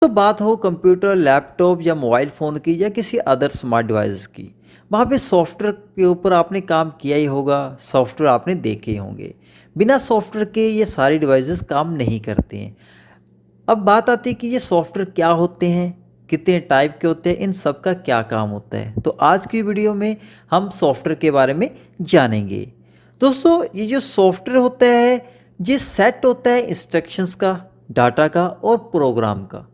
तो बात हो कंप्यूटर, लैपटॉप या मोबाइल फ़ोन की या किसी अदर स्मार्ट डिवाइस की, वहाँ पे सॉफ्टवेयर के ऊपर आपने काम किया ही होगा, सॉफ्टवेयर आपने देखे ही होंगे। बिना सॉफ्टवेयर के ये सारे डिवाइसेस काम नहीं करते हैं। अब बात आती है कि ये सॉफ्टवेयर क्या होते हैं, कितने टाइप के होते हैं, इन सब का क्या काम होता है। तो आज की वीडियो में हम सॉफ्टवेयर के बारे में जानेंगे। दोस्तों, ये जो सॉफ्टवेयर होता है, ये सेट होता है इंस्ट्रक्शंस का, डाटा का और प्रोग्राम का,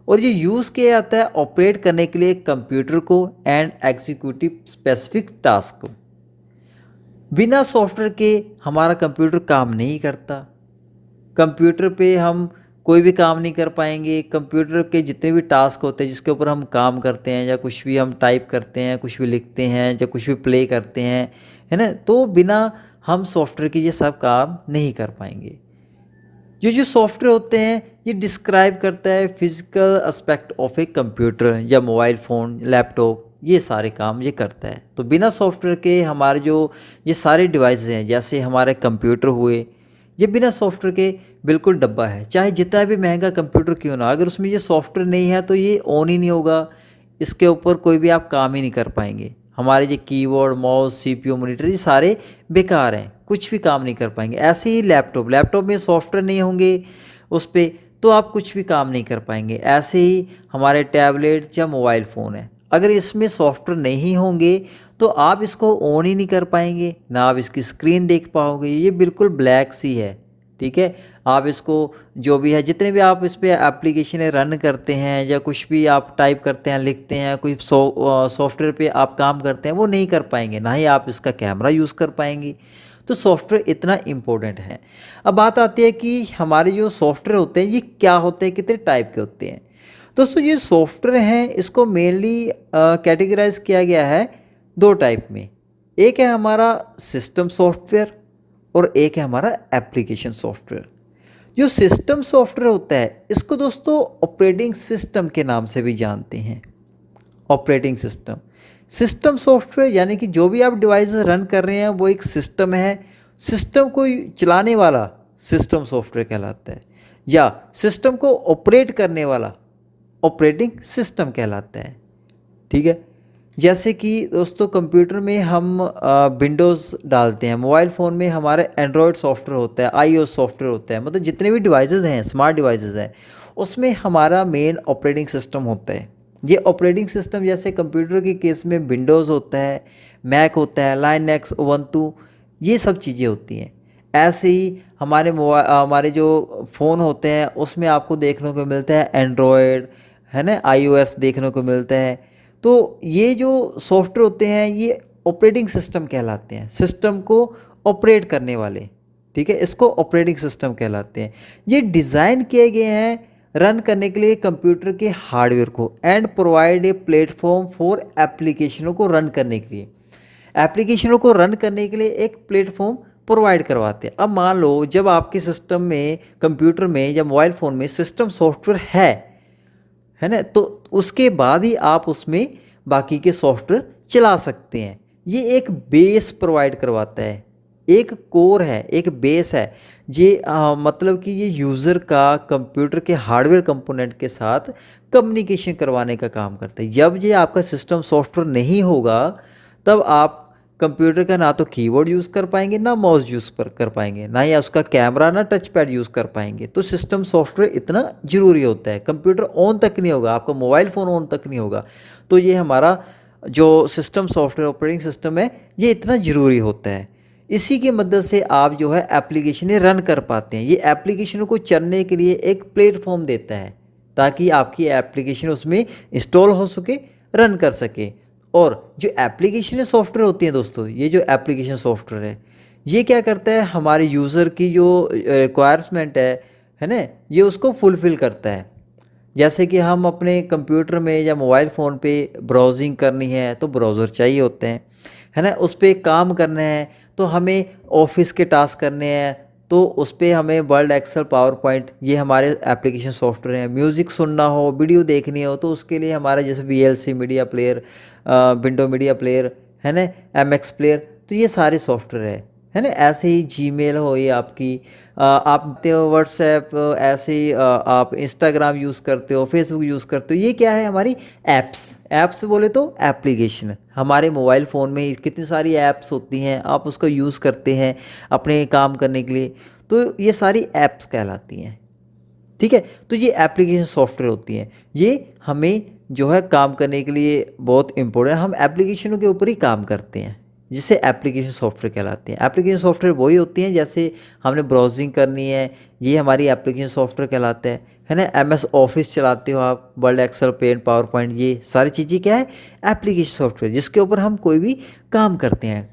और ये यूज़ किया जाता है ऑपरेट करने के लिए कंप्यूटर को एंड एग्जीक्यूटिव स्पेसिफिक टास्क को। बिना सॉफ्टवेयर के हमारा कंप्यूटर काम नहीं करता। कंप्यूटर पे हम कोई भी काम नहीं कर पाएंगे। कंप्यूटर के जितने भी टास्क होते हैं जिसके ऊपर हम काम करते हैं, या कुछ भी हम टाइप करते हैं, कुछ भी लिखते हैं, या कुछ भी प्ले करते हैं, है ना, तो बिना हम सॉफ्टवेयर के ये सब काम नहीं कर पाएंगे। ये जो सॉफ्टवेयर होते हैं ये डिस्क्राइब करता है physical aspect of a computer या मोबाइल फ़ोन, लैपटॉप, ये सारे काम ये करता है। तो बिना सॉफ्टवेयर के हमारे जो ये सारे डिवाइसेस हैं, जैसे हमारे कंप्यूटर हुए, ये बिना सॉफ्टवेयर के बिल्कुल डब्बा है। चाहे जितना भी महंगा कंप्यूटर क्यों ना, अगर उसमें ये सॉफ्टवेयर नहीं है तो ये ऑन ही नहीं होगा। इसके ऊपर कोई भी आप काम ही नहीं कर पाएंगे। हमारे ये कीबोर्ड, माउस, सीपीयू, मॉनिटर, ये सारे बेकार हैं, कुछ भी काम नहीं कर पाएंगे। ऐसे ही लैपटॉप में सॉफ्टवेयर नहीं होंगे उस पर, तो आप कुछ भी काम नहीं कर पाएंगे। ऐसे ही हमारे टैबलेट या मोबाइल फ़ोन है, अगर इसमें सॉफ्टवेयर नहीं होंगे तो आप इसको ऑन ही नहीं कर पाएंगे, ना आप इसकी स्क्रीन देख पाओगे। ये बिल्कुल ब्लैक सी है, ठीक है। आप इसको जो भी है, जितने भी आप इस पर एप्लीकेशन रन करते हैं या कुछ भी आप टाइप करते हैं, लिखते हैं, कोई सॉफ्टवेयर पे आप काम करते हैं, वो नहीं कर पाएंगे, ना ही आप इसका कैमरा यूज़ कर पाएंगे। तो सॉफ्टवेयर इतना इम्पोर्टेंट है। अब बात आती है कि हमारे जो सॉफ्टवेयर होते हैं ये क्या होते हैं, कितने टाइप के होते हैं। दोस्तों, ये सॉफ्टवेयर हैं, इसको मेनली कैटेगराइज किया गया है दो टाइप में। एक है हमारा सिस्टम सॉफ्टवेयर और एक है हमारा एप्लीकेशन सॉफ्टवेयर। जो सिस्टम सॉफ्टवेयर होता है इसको दोस्तों ऑपरेटिंग सिस्टम के नाम से भी जानते हैं। ऑपरेटिंग सिस्टम, सिस्टम सॉफ्टवेयर यानी कि जो भी आप डिवाइस रन कर रहे हैं वो एक सिस्टम है। सिस्टम को चलाने वाला सिस्टम सॉफ्टवेयर कहलाता है, या सिस्टम को ऑपरेट करने वाला ऑपरेटिंग सिस्टम कहलाता है, ठीक है। जैसे कि दोस्तों कंप्यूटर में हम विंडोज़ डालते हैं, मोबाइल फ़ोन में हमारे एंड्रॉयड सॉफ्टवेयर होता है, आईओएस सॉफ्टवेयर होता है, मतलब जितने भी डिवाइसेस हैं, स्मार्ट डिवाइसेस हैं, उसमें हमारा मेन ऑपरेटिंग सिस्टम होता है। ये ऑपरेटिंग सिस्टम जैसे कंप्यूटर के केस में विंडोज़ होता है, मैक होता है, लाइनक्स, उबंटू, ये सब चीज़ें होती हैं। ऐसे ही हमारे जो फ़ोन होते हैं उसमें आपको देखने को मिलता है एंड्रॉयड, है ना, आईओएस देखने को मिलता है। तो ये जो सॉफ्टवेयर होते हैं ये ऑपरेटिंग सिस्टम कहलाते हैं, सिस्टम को ऑपरेट करने वाले, ठीक है, इसको ऑपरेटिंग सिस्टम कहलाते हैं। ये डिज़ाइन किए गए हैं रन करने के लिए कंप्यूटर के हार्डवेयर को, and provide a platform for एप्लीकेशनों को रन करने के लिए। एप्लीकेशनों को रन करने के लिए एक प्लेटफॉर्म प्रोवाइड करवाते हैं। अब मान लो जब आपके सिस्टम में, कंप्यूटर में या मोबाइल फ़ोन में सिस्टम सॉफ्टवेयर है ना, तो उसके बाद ही आप उसमें बाकी के सॉफ्टवेयर चला सकते हैं। ये एक बेस प्रोवाइड करवाता है, एक कोर है, एक बेस है। ये मतलब कि ये यूज़र का कंप्यूटर के हार्डवेयर कंपोनेंट के साथ कम्युनिकेशन करवाने का काम करता है। जब ये आपका सिस्टम सॉफ्टवेयर नहीं होगा तब आप कंप्यूटर का ना तो कीबोर्ड यूज़ कर पाएंगे, ना माउस यूज़ कर पाएंगे, ना ही उसका कैमरा, ना टच पैड यूज़ कर पाएंगे। तो सिस्टम सॉफ्टवेयर इतना ज़रूरी होता है। कंप्यूटर ऑन तक नहीं होगा, आपका मोबाइल फ़ोन ऑन तक नहीं होगा, तो ये हमारा जो सिस्टम सॉफ्टवेयर ऑपरेटिंग सिस्टम है ये इतना ज़रूरी होता है। इसी की मदद से आप जो है एप्लीकेशनें रन कर पाते हैं। ये एप्लीकेशनों को चलने के लिए एक प्लेटफॉर्म देता है ताकि आपकी एप्लीकेशन उसमें इंस्टॉल हो सके, रन कर सके। और जो एप्लीकेशन सॉफ्टवेयर होती हैं दोस्तों, ये जो एप्लीकेशन सॉफ्टवेयर है ये क्या करता है, हमारे यूज़र की जो रिक्वायरमेंट है ना, ये उसको फुलफ़िल करता है। जैसे कि हम अपने कंप्यूटर में या मोबाइल फ़ोन पे ब्राउजिंग करनी है तो ब्राउज़र चाहिए होते हैं, है ना, उस पर काम करना है तो हमें ऑफिस के टास्क करने हैं तो उस पर हमें वर्ड, एक्सेल, पावर पॉइंट, ये हमारे एप्लीकेशन सॉफ्टवेयर हैं। म्यूज़िक सुनना हो, वीडियो देखनी हो तो उसके लिए हमारा जैसे VLC media player, window media player, है ना, MX प्लेयर, तो ये सारे सॉफ्टवेयर है है ना। ऐसे ही जीमेल हो ये आपकी, आप देखते हो व्हाट्सएप, ऐसे ही आप इंस्टाग्राम यूज़ करते हो, फेसबुक यूज़ करते हो। ये क्या है, हमारी ऐप्स। ऐप्स बोले तो एप्लीकेशन। हमारे मोबाइल फ़ोन में कितनी सारी ऐप्स होती हैं, आप उसको यूज़ करते हैं अपने काम करने के लिए, तो ये सारी ऐप्स कहलाती हैं। ठीक है, तो ये एप्लीकेशन सॉफ्टवेयर होती हैं। ये हमें जो है काम करने के लिए बहुत इंपॉर्टेंट, हम एप्लीकेशनों के ऊपर ही काम करते हैं, जिसे एप्लीकेशन सॉफ्टवेयर कहलाते हैं। एप्लीकेशन सॉफ्टवेयर वही होती हैं, जैसे हमने ब्राउजिंग करनी है, ये हमारी एप्लीकेशन सॉफ्टवेयर कहलाता है ना। MS ऑफिस चलाते हो आप, Word, Excel, Paint, PowerPoint, ये सारी चीज़ें क्या है, एप्लीकेशन सॉफ्टवेयर, जिसके ऊपर हम कोई भी काम करते हैं,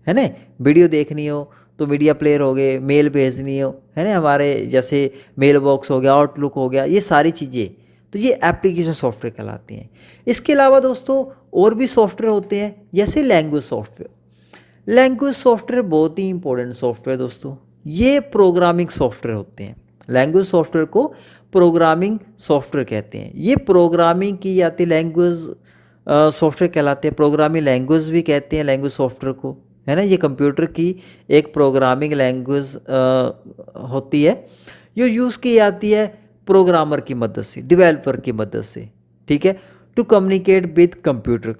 है ना। वीडियो देखनी हो तो मीडिया प्लेयर हो गए, मेल भेजनी हो, है ना, हमारे जैसे मेल बॉक्स हो गया, आउटलुक हो गया, ये सारी चीज़ें, तो ये एप्लीकेशन सॉफ्टवेयर कहलाती हैं। इसके अलावा दोस्तों और भी सॉफ्टवेयर होते हैं, जैसे लैंग्वेज सॉफ्टवेयर। लैंग्वेज सॉफ्टवेयर बहुत ही इंपॉर्टेंट सॉफ्टवेयर दोस्तों, ये प्रोग्रामिंग सॉफ्टवेयर होते हैं। लैंग्वेज सॉफ्टवेयर को प्रोग्रामिंग सॉफ्टवेयर कहते हैं। ये प्रोग्रामिंग की जाती लैंग्वेज सॉफ्टवेयर कहलाते हैं। प्रोग्रामिंग लैंग्वेज भी कहते हैं लैंग्वेज सॉफ्टवेयर को, है ना। ये कंप्यूटर की एक प्रोग्रामिंग लैंग्वेज होती है, जो यूज़ की जाती है प्रोग्रामर की मदद से, डेवलपर की मदद से, ठीक है, to communicate with computer.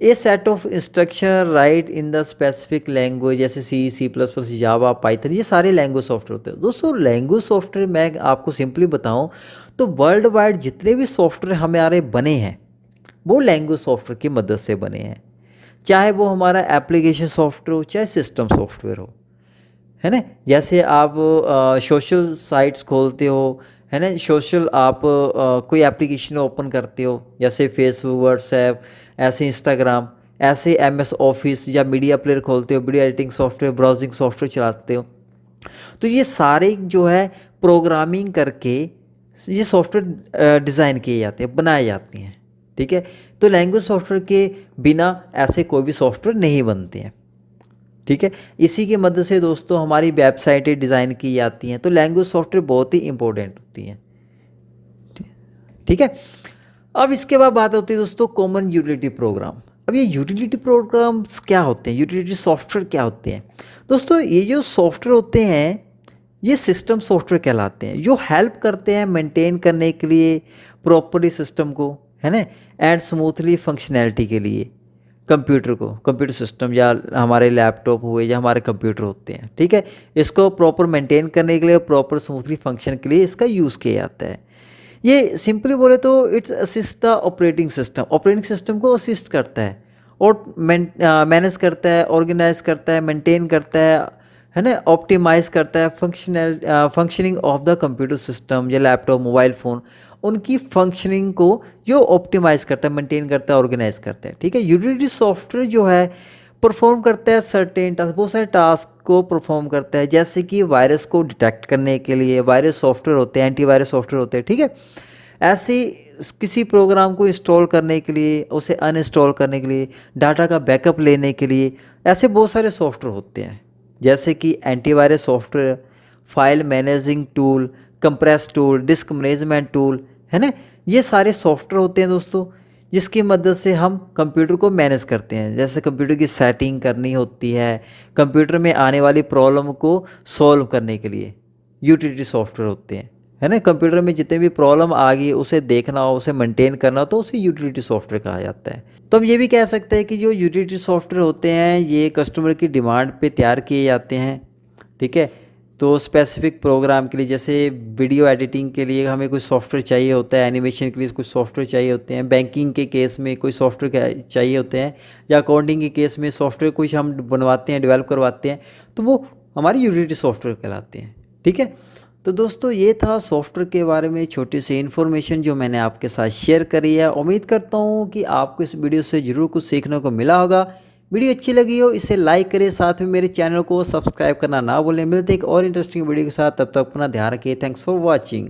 A set of instruction right in the specific language, जैसे C++, जावा, पाइथन, ये सारे लैंग्वेज सॉफ्टवेयर होते हैं दोस्तों। लैंग्वेज सॉफ्टवेयर मैं आपको सिंपली बताऊं तो वर्ल्ड वाइड जितने भी सॉफ्टवेयर हमारे बने हैं, वो लैंग्वेज सॉफ्टवेयर की मदद से बने हैं। चाहे वो हमारा एप्लीकेशन सॉफ्टवेयर हो, चाहे सिस्टम सॉफ्टवेयर हो, है ना। जैसे आप सोशल साइट्स खोलते हो, है ना, सोशल आप कोई एप्लीकेशन ओपन करते हो, जैसे फेसबुक, व्हाट्सएप, ऐसे इंस्टाग्राम, ऐसे MS ऑफिस या मीडिया प्लेयर खोलते हो, video editing software, browsing software चलाते हो, तो ये सारे जो है प्रोग्रामिंग करके ये सॉफ्टवेयर डिज़ाइन किए जाते हैं, बनाए जाते हैं, ठीक है। तो लैंग्वेज सॉफ्टवेयर के बिना ऐसे कोई भी सॉफ्टवेयर नहीं बनते हैं, ठीक है। इसी की मदद से दोस्तों हमारी वेबसाइटें डिज़ाइन की जाती हैं। तो लैंग्वेज सॉफ्टवेयर बहुत ही इंपॉर्टेंट होती हैं, ठीक है। अब इसके बाद बात होती है दोस्तों कॉमन यूटिलिटी प्रोग्राम। अब ये यूटिलिटी प्रोग्राम्स क्या होते हैं, यूटिलिटी सॉफ्टवेयर क्या होते हैं दोस्तों। ये जो सॉफ्टवेयर होते हैं ये सिस्टम सॉफ्टवेयर कहलाते हैं, जो हेल्प करते हैं मेंटेन करने के लिए प्रॉपरली सिस्टम को, है ना, एंड स्मूथली फंक्शनैलिटी के लिए कंप्यूटर को, कंप्यूटर सिस्टम या हमारे लैपटॉप हुए या हमारे कंप्यूटर होते हैं, ठीक है। इसको प्रॉपर मेंटेन करने के लिए, प्रॉपर स्मूथली फंक्शन के लिए इसका यूज़ किया जाता है। ये सिंपली बोले तो it's assist the operating system, operating system को असिस्ट करता है और मैनेज करता है, ऑर्गेनाइज करता है, मेंटेन करता है ना, ऑप्टिमाइज करता है functioning of the computer system या लैपटॉप, मोबाइल फ़ोन, उनकी फंक्शनिंग को जो ऑप्टिमाइज करता है, मेंटेन करता है, ऑर्गेनाइज करता है, ठीक है। यूटिलिटी सॉफ्टवेयर जो है परफॉर्म करता है सर्टेन टास्क, बहुत सारे टास्क को परफॉर्म करता है, जैसे कि वायरस को डिटेक्ट करने के लिए वायरस सॉफ्टवेयर होते हैं, एंटीवायरस सॉफ्टवेयर होते हैं, ठीक है। ऐसे किसी प्रोग्राम को इंस्टॉल करने के लिए, उसे अनइंस्टॉल करने के लिए, डाटा का बैकअप लेने के लिए, ऐसे बहुत सारे सॉफ्टवेयर होते हैं, जैसे कि antivirus software, file managing tool, compress tool, disc management tool, है ना। ये सारे सॉफ्टवेयर होते हैं दोस्तों, जिसकी मदद से हम कंप्यूटर को मैनेज करते हैं। जैसे कंप्यूटर की सेटिंग करनी होती है, कंप्यूटर में आने वाली प्रॉब्लम को सॉल्व करने के लिए यूटिलिटी सॉफ्टवेयर होते हैं, है ना। कंप्यूटर में जितने भी प्रॉब्लम आ गई उसे देखना हो, उसे मेंटेन करना हो, तो उसे यूटिलिटी सॉफ्टवेयर कहा जाता है। तो हम ये भी कह सकते हैं कि जो यूटिलिटी सॉफ्टवेयर होते हैं ये कस्टमर की डिमांड पे तैयार किए जाते हैं, ठीक है। तो स्पेसिफिक प्रोग्राम के लिए, जैसे वीडियो एडिटिंग के लिए हमें कुछ सॉफ्टवेयर चाहिए होता है, एनिमेशन के लिए कुछ सॉफ्टवेयर चाहिए होते हैं, बैंकिंग के केस में कोई सॉफ्टवेयर चाहिए होते हैं, या अकाउंटिंग के केस में सॉफ्टवेयर कुछ हम बनवाते हैं, डेवलप करवाते हैं, तो वो हमारी यूटिलिटी सॉफ्टवेयर कहलाते हैं, ठीक है। तो दोस्तों ये था सॉफ्टवेयर के बारे में छोटी सी इन्फॉर्मेशन जो मैंने आपके साथ शेयर करी है। उम्मीद करता हूँ कि आपको इस वीडियो से ज़रूर कुछ सीखने को मिला होगा। वीडियो अच्छी लगी हो इसे लाइक करें, साथ में मेरे चैनल को सब्सक्राइब करना ना भूलें। मिलते एक और इंटरेस्टिंग वीडियो के साथ, तब तक अपना ध्यान रखिए। Thanks for watching.